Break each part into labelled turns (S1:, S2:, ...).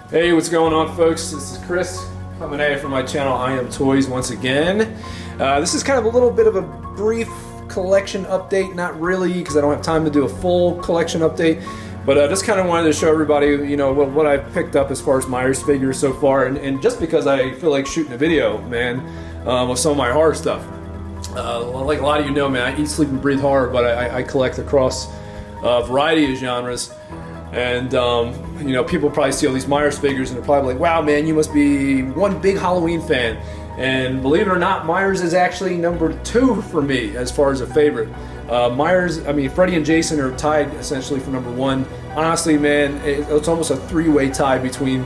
S1: Hey, what's going on, folks? This is Chris coming at you from my channel I Am Toys once again. This is kind of a little bit of a brief collection update, not really because I don't have time to do a full collection update, but just kind of wanted to show everybody, you know, what I've picked up as far as Myers figures so far, and just because I feel like shooting a video, man, of some of my horror stuff. Like a lot of you know, man, I eat, sleep, and breathe horror, but I collect across a variety of genres. And you know, people probably see all these Myers figures and they're probably like, wow, man, you must be one big Halloween fan. And believe it or not, Myers is actually number 2 for me as far as a favorite. Freddy and Jason are tied essentially for number 1. Honestly, man, it's almost a 3-way tie between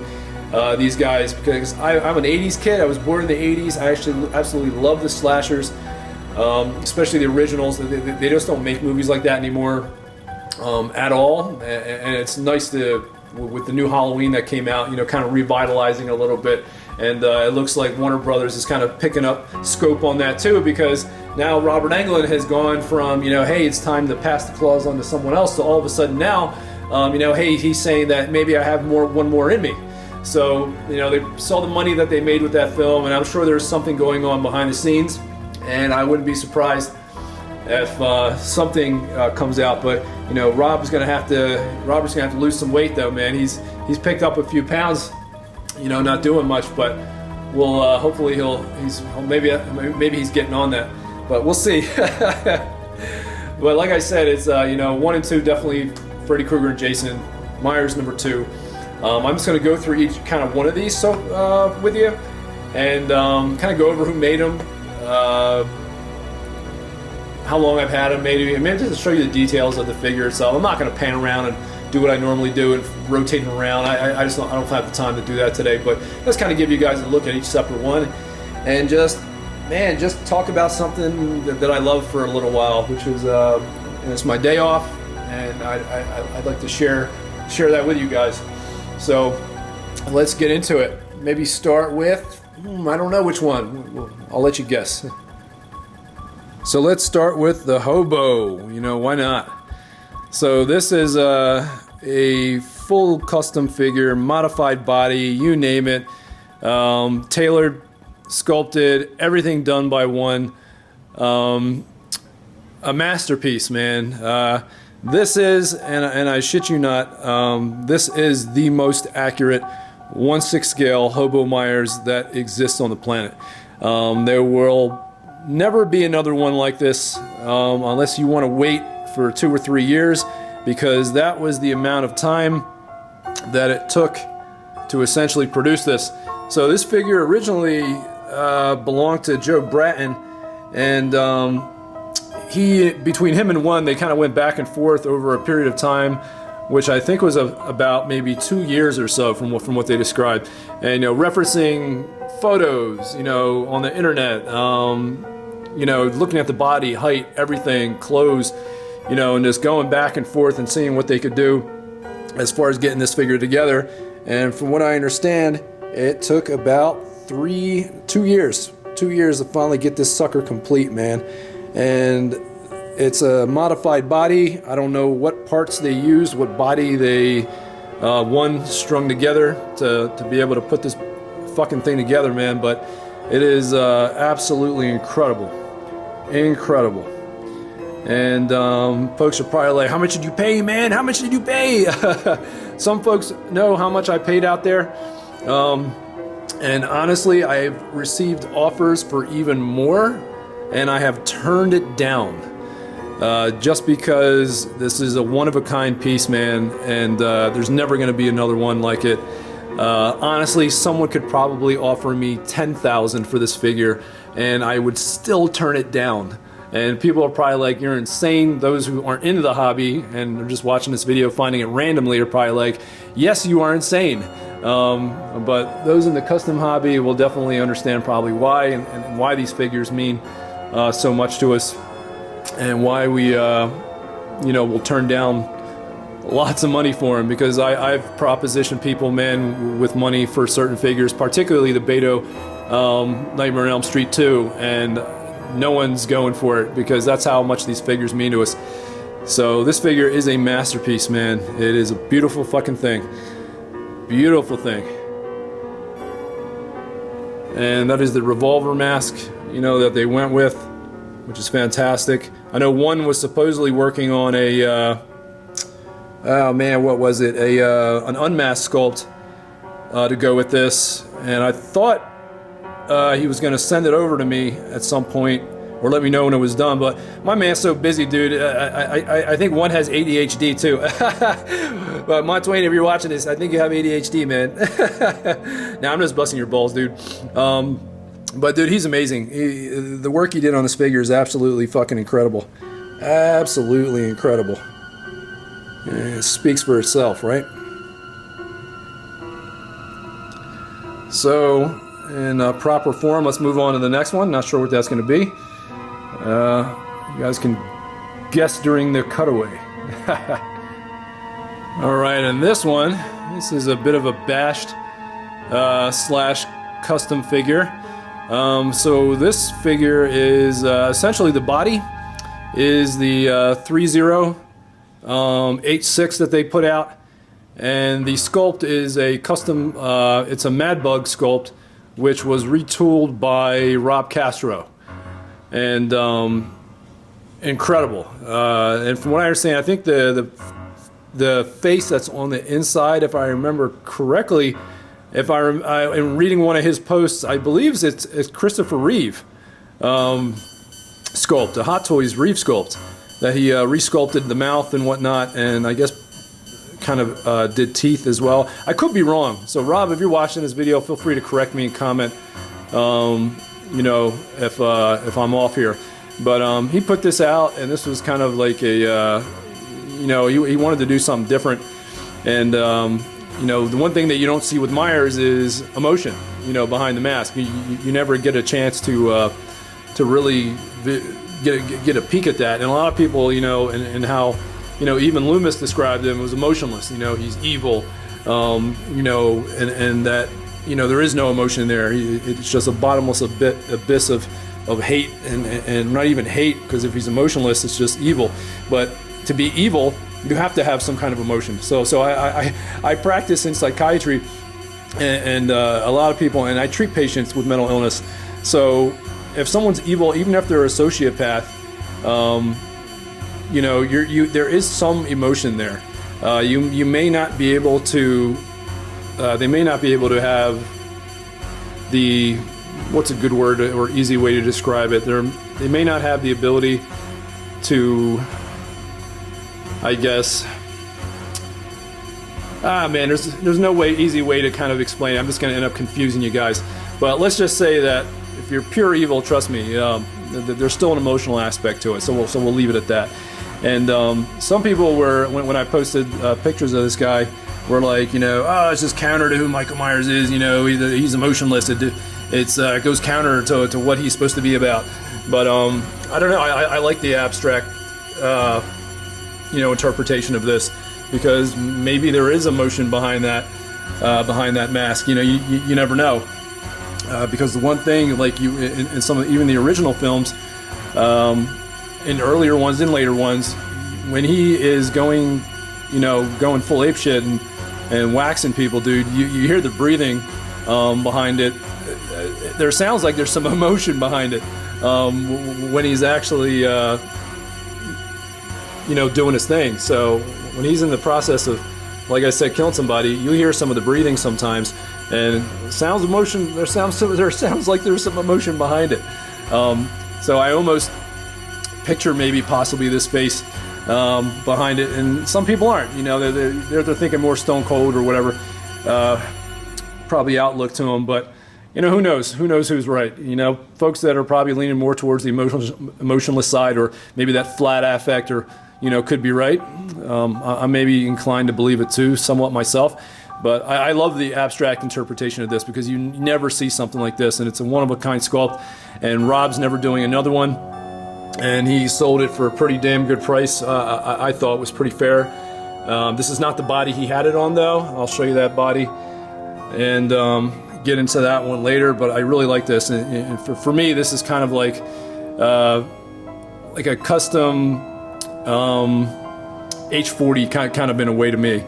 S1: these guys, because I'm an 80s kid. I was born in the 80s. I actually absolutely love the slashers, especially the originals. They just don't make movies like that anymore. At all, and it's nice to, with the new Halloween that came out, you know, kind of revitalizing a little bit, and it looks like Warner Brothers is kind of picking up scope on that too, because now Robert Englund has gone from, you know, hey, it's time to pass the claws on to someone else, to all of a sudden now, you know, hey, he's saying that maybe I have one more in me. So, you know, they saw the money that they made with that film, and I'm sure there's something going on behind the scenes, and I wouldn't be surprised if something comes out. But you know, Robert's gonna have to lose some weight though, man. He's picked up a few pounds, you know, not doing much, but we'll hopefully maybe he's getting on that, but we'll see. But like I said, it's you know, 1 and 2 definitely Freddy Krueger and Jason. Myers number 2. I'm just gonna go through each kind of one of these with you, and kind of go over who made them, how long I've had them, maybe just to show you the details of the figure itself. I'm not going to pan around and do what I normally do and rotate them around. I don't have the time to do that today, but let's kind of give you guys a look at each separate one, and just talk about something that I love for a little while, which is and it's my day off, and I'd like to share that with you guys. So let's get into it. Maybe start with I don't know which one. I'll let you guess. So let's start with the Hobo, you know, why not? So this is a full custom figure, modified body, you name it, tailored, sculpted, everything done by one. A masterpiece, man. This is, and I shit you not, this is the most accurate 1/6 scale Hobo Myers that exists on the planet. There will never be another one like this, unless you want to wait for 2 or 3 years, because that was the amount of time that it took to essentially produce this. So this figure originally belonged to Joe Bratton, and between him and one, they kind of went back and forth over a period of time, which I think was about maybe 2 years or so from what they described. And you know, referencing photos, you know, on the internet, you know, looking at the body, height, everything, clothes, you know, and just going back and forth and seeing what they could do as far as getting this figure together. And from what I understand, it took about 2 years to finally get this sucker complete, man. And it's a modified body. I don't know what parts they used, what body they strung together to be able to put this fucking thing together, man, but it is absolutely incredible. And folks are probably like, how much did you pay, man? How much did you pay? Some folks know how much I paid out there, and honestly, I've received offers for even more, and I have turned it down, just because this is a one-of-a-kind piece, man, and there's never going to be another one like it. Honestly, someone could probably offer me $10,000 for this figure, and I would still turn it down. And people are probably like, you're insane. Those who aren't into the hobby and are just watching this video, finding it randomly, are probably like, yes, you are insane. But those in the custom hobby will definitely understand probably why, and why these figures mean so much to us, and why we, you know, will turn down lots of money for him, because I've propositioned people, man, with money for certain figures, particularly the Beto Nightmare on Elm Street 2, and no one's going for it because that's how much these figures mean to us. So this figure is a masterpiece, man. It is a beautiful fucking thing. Beautiful thing. And that is the revolver mask, you know, that they went with, which is fantastic. I know one was supposedly working on a, oh man, what was it? An unmasked sculpt to go with this. And I thought he was going to send it over to me at some point, or let me know when it was done, but my man's so busy, dude. I think one has ADHD too. But Mont Twain, if you're watching this, I think you have ADHD, man. Now I'm just busting your balls, dude. But dude, he's amazing. The work he did on this figure is absolutely fucking incredible. Absolutely incredible. It speaks for itself, right? So, in proper form, let's move on to the next one. Not sure what that's going to be. You guys can guess during the cutaway. Alright, and this one, this is a bit of a bashed slash custom figure. So this figure is essentially the body is the 3086 that they put out, and the sculpt is a custom, it's a Mad Bug sculpt, which was retooled by Rob Castro. And incredible. And from what I understand, I think the face that's on the inside, if I remember correctly, in reading one of his posts, I believe it's Christopher Reeve sculpt, a Hot Toys Reeve sculpt, that he resculpted the mouth and whatnot, and I guess kind of did teeth as well. I could be wrong. So Rob, if you're watching this video, feel free to correct me and comment. You know, if I'm off here, but he put this out, and this was kind of like a, you know, he wanted to do something different, and you know, the one thing that you don't see with Myers is emotion, you know, behind the mask. You never get a chance to really get a peek at that, and a lot of people, you know, and how, you know, even Loomis described him as emotionless. You know, he's evil, you know, and that. You know, there is no emotion there. It's just a bottomless abyss of hate, and not even hate, because if he's emotionless, it's just evil. But to be evil, you have to have some kind of emotion. So I practice in psychiatry, and a lot of people, and I treat patients with mental illness. So if someone's evil, even if they're a sociopath, you know, there is some emotion there. You may not be able to. They may not be able to have the, what's a good word or easy way to describe it? They may not have the ability to, I guess, man, there's no easy way to kind of explain it. I'm just going to end up confusing you guys. But let's just say that if you're pure evil, trust me, there's still an emotional aspect to it. So we'll leave it at that. And some people were, when I posted pictures of this guy, we're like, you know, oh, it's just counter to who Michael Myers is. You know, he's emotionless. It goes counter to what he's supposed to be about. But I don't know. I like the abstract, you know, interpretation of this, because maybe there is emotion behind that mask. You know, you never know, because the one thing, like you in some of even the original films, in earlier ones and later ones, when he is going, you know, going full apeshit and waxing people, dude, you hear the breathing behind it. There sounds like there's some emotion behind it when he's actually, you know, doing his thing. So when he's in the process of, like I said, killing somebody, you hear some of the breathing sometimes, and sounds emotion. There sounds like there's some emotion behind it. So I almost picture maybe possibly this face behind it, and some people aren't. You know, they're thinking more Stone Cold or whatever, probably outlook to them. But you know, who knows? Who knows who's right? You know, folks that are probably leaning more towards the emotionless side, or maybe that flat affect, or you know, could be right. I may be inclined to believe it too, somewhat myself. But I love the abstract interpretation of this, because you never see something like this, and it's a one-of-a-kind sculpt. And Rob's never doing another one. And he sold it for a pretty damn good price. I thought it was pretty fair. This is not the body he had it on, though. I'll show you that body and get into that one later. But I really like this, and for me, this is kind of like a custom H40 kind of in a way to me.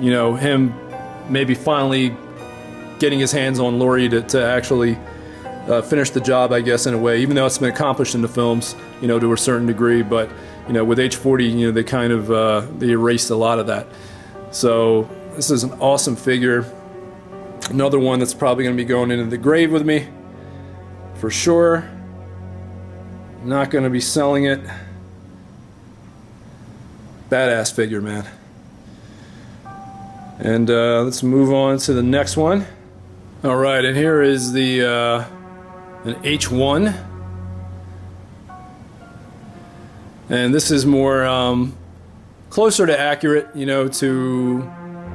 S1: You know, him maybe finally getting his hands on Laurie to actually finish the job, I guess, in a way, even though it's been accomplished in the films, you know, to a certain degree. But, you know, with H40, you know, they kind of they erased a lot of that. So this is an awesome figure. Another one that's probably going to be going into the grave with me, for sure. Not going to be selling it. Badass figure, man. And let's move on to the next one. All right, and here is the an H1, and this is more closer to accurate, you know, to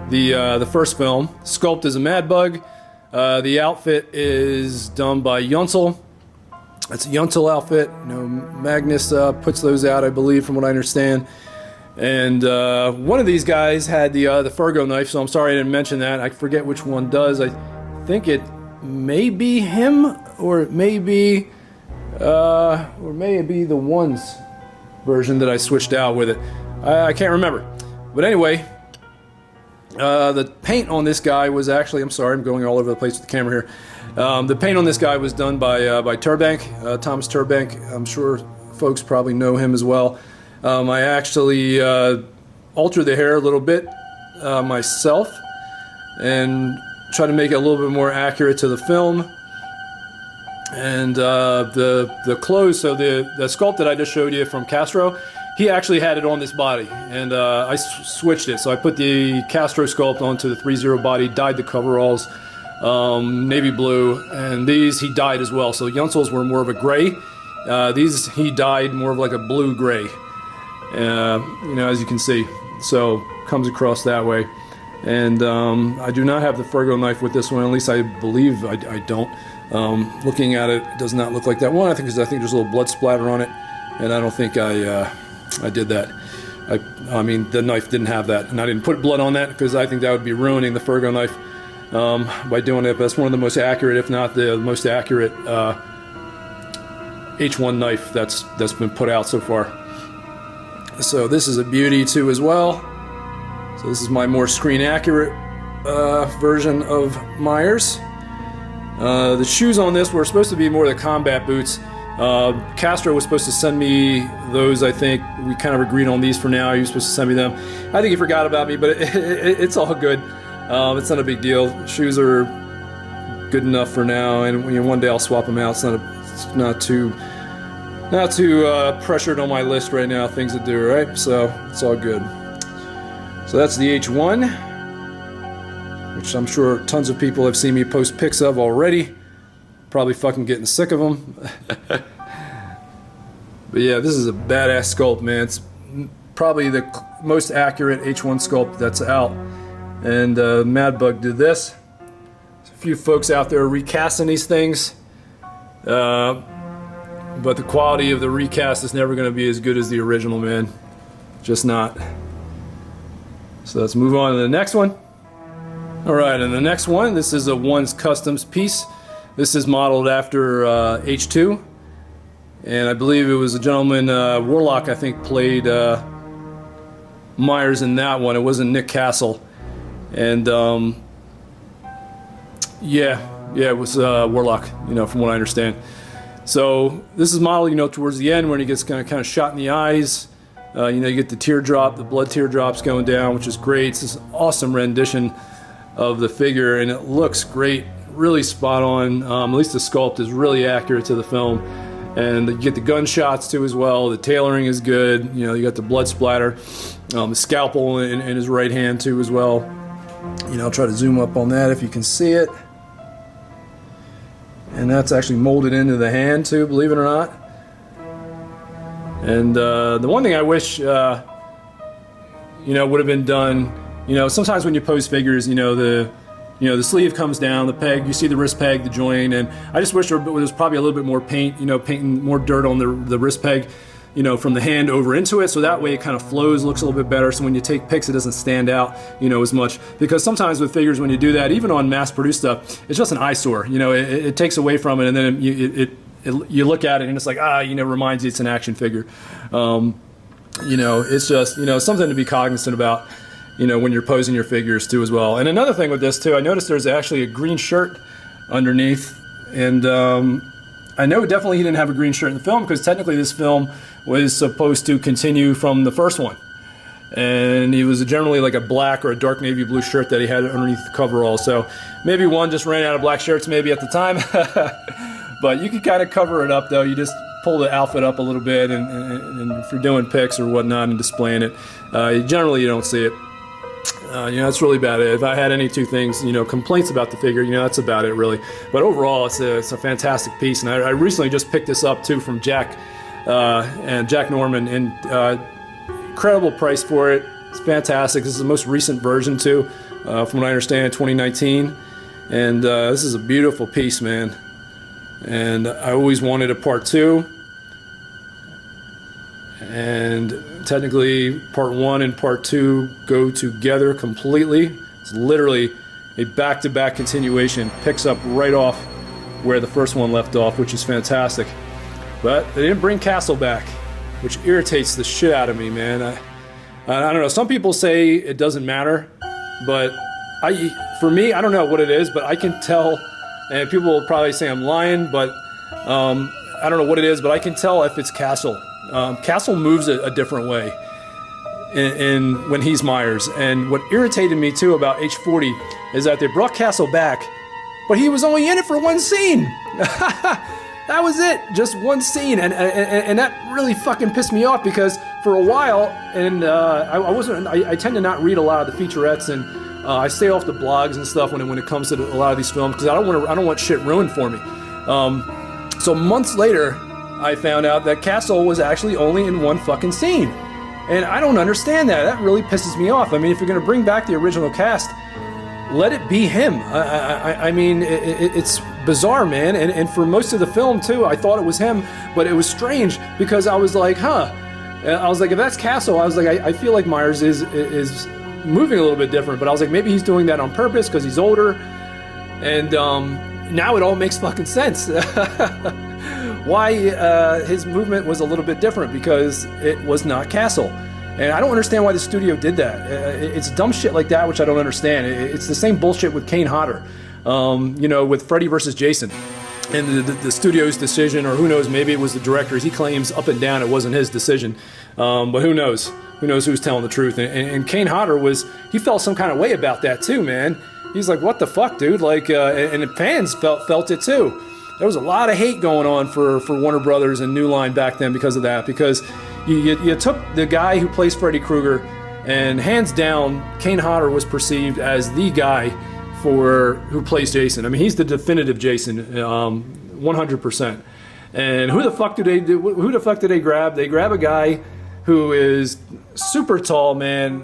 S1: the first film. Sculpt is a Mad Bug. The outfit is done by Yunsel. It's a Yunsel outfit. You know, Magnus puts those out, I believe, from what I understand. And one of these guys had the Fergo knife, so I'm sorry I didn't mention that. I forget which one does. I think it may be him, or it may be the ones version that I switched out with it. I can't remember. But anyway, the paint on this guy was actually, I'm sorry, I'm going all over the place with the camera here. The paint on this guy was done by Turbank, Thomas Turbank. I'm sure folks probably know him as well. I actually altered the hair a little bit myself and try to make it a little bit more accurate to the film. And the clothes, so the sculpt that I just showed you from Castro, he actually had it on this body, and I switched it. So I put the Castro sculpt onto the 3.0 body, dyed the coveralls navy blue, and these he dyed as well. So Yunsel's were more of a gray. These he dyed more of like a blue-gray, you know, as you can see. So comes across that way. And I do not have the Fergo knife with this one, at least I believe I don't. Looking at it, it does not look like that one. I think there's a little blood splatter on it, and I don't think I did that. I mean, the knife didn't have that, and I didn't put blood on that because I think that would be ruining the Fergo knife by doing it. But that's one of the most accurate, if not the most accurate, H1 knife that's been put out so far. So this is a beauty too as well. So this is my more screen accurate version of Myers. The shoes on this were supposed to be more the combat boots. Castro was supposed to send me those, I think. We kind of agreed on these for now. He was supposed to send me them. I think he forgot about me, but it's all good. It's not a big deal. Shoes are good enough for now, and you know, one day I'll swap them out. It's not too pressured on my list right now, things to do, right? So it's all good. So that's the H1, which I'm sure tons of people have seen me post pics of already. Probably fucking getting sick of them. But yeah, this is a badass sculpt, man. It's probably the most accurate H1 sculpt that's out. And Mad Bug did this. There's a few folks out there recasting these things. But the quality of the recast is never going to be as good as the original, man. Just not. So let's move on to the next one. Alright, and the next one, this is a One's Customs piece. This is modeled after H2. And I believe it was a gentleman, Warlock, I think, played Myers in that one. It wasn't Nick Castle. And yeah, it was Warlock, you know, from what I understand. So this is modeled, you know, towards the end when he gets kind of shot in the eyes. You know, you get the teardrop, the blood teardrops going down, which is great. It's this awesome rendition of the figure, and it looks great, really spot on. At least the sculpt is really accurate to the film, and you get the gunshots too as well. The tailoring is good. You know, you got the blood splatter, the scalpel in his right hand too as well. You know, I'll try to zoom up on that if you can see it. And that's actually molded into the hand too, believe it or not. And the one thing I wish, you know, would have been done, you know, sometimes when you pose figures, you know, the sleeve comes down, the peg, you see the wrist peg, the joint, and I just wish there was probably a little bit more paint, you know, painting more dirt on the wrist peg you know, from the hand over into it, so that way it kind of flows, looks a little bit better, so when you take pics it doesn't stand out, you know, as much, because sometimes with figures when you do that, even on mass-produced stuff, it's just an eyesore, you know, it takes away from it, and then you look at it and it's like, you know, reminds you it's an action figure. You know, it's just, you know, something to be cognizant about, you know, when you're posing your figures too as well. And another thing with this too, I noticed there's actually a green shirt underneath, and I know definitely he didn't have a green shirt in the film, because technically this film was supposed to continue from the first one. And he was generally like a black or a dark navy blue shirt that he had underneath the coverall. So maybe one just ran out of black shirts maybe at the time. But you can kind of cover it up though. You just pull the outfit up a little bit, and if you're doing pics or whatnot and displaying it, generally you don't see it. You know, it's really about it. If I had any two things, you know, complaints about the figure, you know, that's about it really. But overall, it's a fantastic piece, and I recently just picked this up too from Jack and Jack Norman, and incredible price for it. It's fantastic. This is the most recent version too, from what I understand, 2019, and this is a beautiful piece, man. And I always wanted a part 2. And technically part 1 and part 2 go together completely. It's literally a back-to-back continuation, picks up right off where the first one left off, which is fantastic. But they didn't bring Castle back, which irritates the shit out of me, man. I don't know, some people say it doesn't matter, but for me, I don't know what it is, but I can tell, and people will probably say I'm lying, but I don't know what it is, but I can tell if it's Castle. Castle moves a different way when he's Myers. And what irritated me too about H40 is that they brought Castle back, but he was only in it for one scene. That was it, just one scene, and that really fucking pissed me off, because for a while, and I tend to not read a lot of the featurettes, and I stay off the blogs and stuff when it comes to a lot of these films, because I don't want shit ruined for me. So months later, I found out that Castle was actually only in one fucking scene. And I don't understand that. That really pisses me off. I mean, if you're going to bring back the original cast, let it be him. I mean, it's bizarre, man. And for most of the film, too, I thought it was him. But it was strange, because I was like, I was like, if that's Castle, I was like, I feel like Myers is moving a little bit different. But I was like, maybe he's doing that on purpose because he's older. And now it all makes fucking sense. Why his movement was a little bit different, because it was not Castle. And I don't understand why the studio did that. It's dumb shit like that which I don't understand. It's the same bullshit with Kane Hodder, you know, with Freddy versus Jason. And the studio's decision, or who knows, maybe it was the director's. He claims up and down it wasn't his decision. But who knows? Who knows who's telling the truth? And Kane Hodder he felt some kind of way about that too, man. He's like, what the fuck, dude? Like, and the fans felt it too. There was a lot of hate going on for Warner Brothers and New Line back then because of that. Because you took the guy who plays Freddy Krueger, and hands down, Kane Hodder was perceived as the guy who plays Jason. I mean, he's the definitive Jason, 100%. And who the fuck do they grab? They grab a guy who is super tall, man,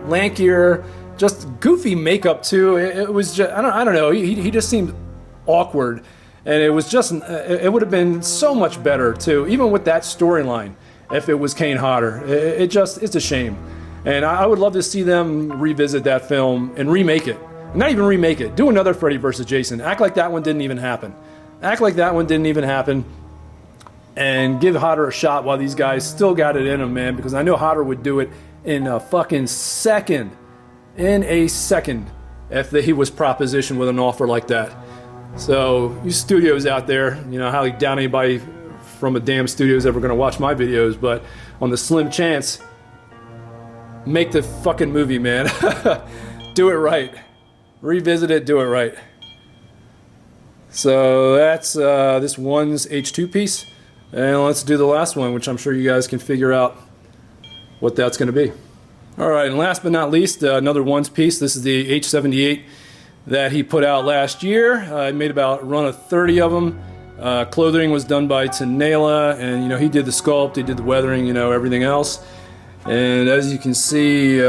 S1: lankier, just goofy makeup too. It was just, I don't know. He just seemed awkward. And it was just, it would have been so much better too, even with that storyline, if it was Kane Hodder. It's a shame. And I would love to see them revisit that film and remake it. Not even remake it. Do another Freddy vs. Jason. Act like that one didn't even happen. And give Hodder a shot while these guys still got it in them, man. Because I know Hodder would do it in a fucking second. In a second. If he was propositioned with an offer like that. So, you studios out there, you know, highly doubt anybody from a damn studio is ever going to watch my videos, but on the slim chance, make the fucking movie, man. Do it right. Revisit it, do it right. So, that's this one's H2 piece. And let's do the last one, which I'm sure you guys can figure out what that's going to be. Alright, and last but not least, another ones piece. This is the H78 that he put out last year. He made about a run of 30 of them. Clothing was done by Tenela, and you know, he did the sculpt, he did the weathering, you know, everything else. And as you can see, you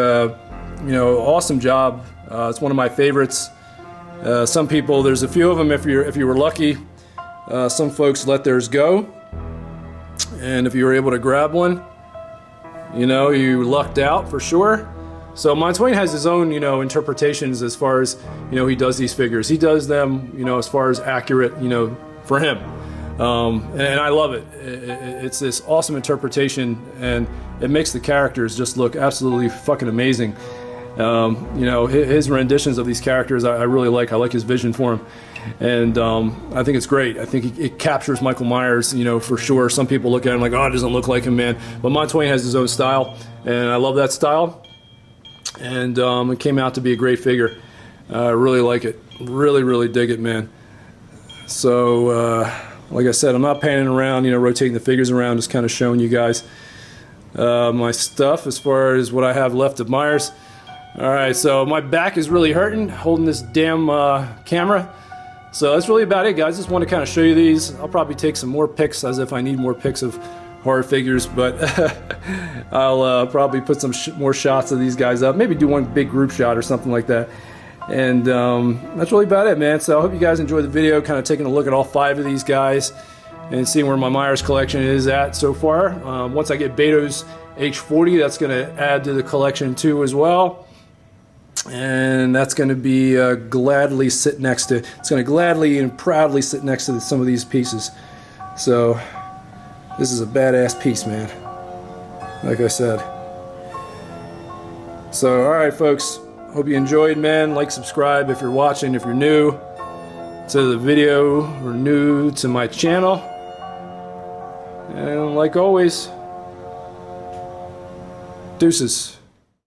S1: know, awesome job. It's one of my favorites. Some people, there's a few of them if you were lucky. Some folks let theirs go. and if you were able to grab one, you know, you lucked out for sure. So Montoya has his own, you know, interpretations as far as, you know, he does these figures. He does them, you know, as far as accurate, you know, for him. And I love it. It's this awesome interpretation, and it makes the characters just look absolutely fucking amazing. You know, his renditions of these characters I really like. I like his vision for them, and I think it's great. I think it captures Michael Myers, you know, for sure. Some people look at him like, oh, it doesn't look like him, man. But Montoya has his own style, and I love that style. And it came out to be a great figure. I really like it. Really, really dig it, man. So, like I said, I'm not panning around, you know, rotating the figures around, just kind of showing you guys my stuff as far as what I have left of Myers. Alright, so my back is really hurting holding this damn camera. So that's really about it, guys. Just want to kind of show you these. I'll probably take some more pics as if I need more pics of horror figures, but I'll probably put some more shots of these guys up. Maybe do one big group shot or something like that. And that's really about it, man. So I hope you guys enjoyed the video, kind of taking a look at all 5 of these guys and seeing where my Myers collection is at so far. Once I get Beto's H40, that's going to add to the collection too as well. And that's going to be gladly sit next to, it's going to gladly and proudly sit next to some of these pieces. So this is a badass piece, man, like I said. So alright folks, hope you enjoyed, man. Like, subscribe if you're watching, if you're new to the video or new to my channel. And like always, deuces.